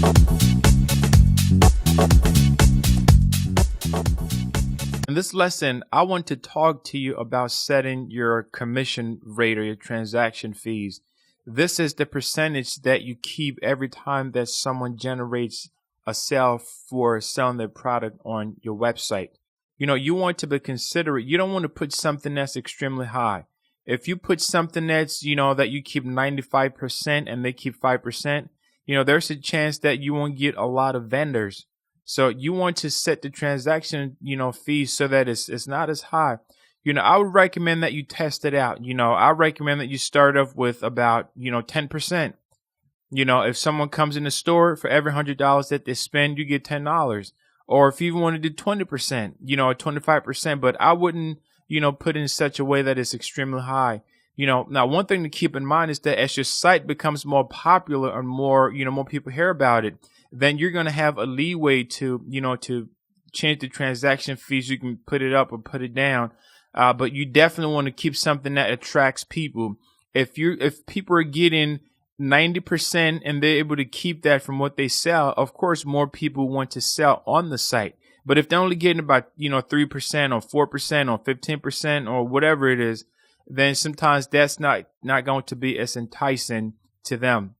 In this lesson, I want to talk to you about setting your commission rate or your transaction fees. This is the percentage that you keep every time that someone generates a sale for selling their product on your website. You want to be considerate. You don't want to put something that's extremely high. If you put something that's, that you keep 95% and they keep 5%, there's a chance that you won't get a lot of vendors. So you want to set the transaction, fees so that it's not as high. I would recommend that you test it out. I recommend that you start off with about, 10%. If someone comes in the store, for every $100 that they spend, you get $10. Or if you want to do 20%, 25%, but I wouldn't, put it in such a way that it's extremely high. Now one thing to keep in mind is that as your site becomes more popular and more, more people hear about it, then you're going to have a leeway to, to change the transaction fees. You can put it up or put it down. But you definitely want to keep something that attracts people. If people are getting 90% and they're able to keep that from what they sell, of course, more people want to sell on the site. But if they're only getting about, 3% or 4% or 15% or whatever it is, then sometimes that's not going to be as enticing to them.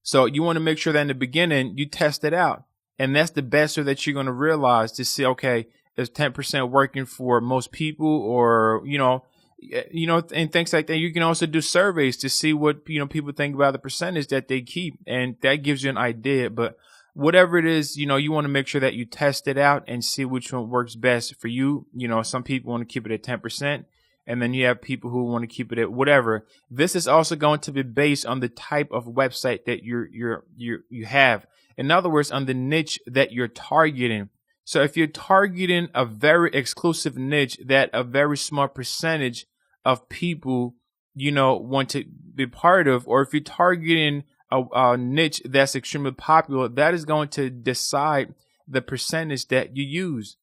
So you want to make sure that in the beginning you test it out. And that's the best way that you're going to realize to see, okay, is 10% working for most people, or, and things like that. You can also do surveys to see what, people think about the percentage that they keep. And that gives you an idea. But whatever it is, you want to make sure that you test it out and see which one works best for you. Some people want to keep it at 10%. And then you have people who want to keep it at whatever. This is also going to be based on the type of website that you have. In other words, on the niche that you're targeting. So if you're targeting a very exclusive niche that a very small percentage of people, want to be part of, or if you're targeting a niche that's extremely popular, that is going to decide the percentage that you use.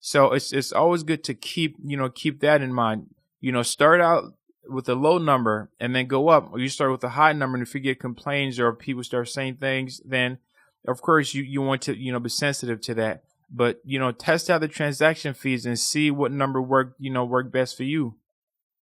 So it's always good to keep that in mind. Start out with a low number and then go up, or you start with a high number. And if you get complaints or people start saying things, then of course you want to, be sensitive to that. But, test out the transaction fees and see what number work best for you.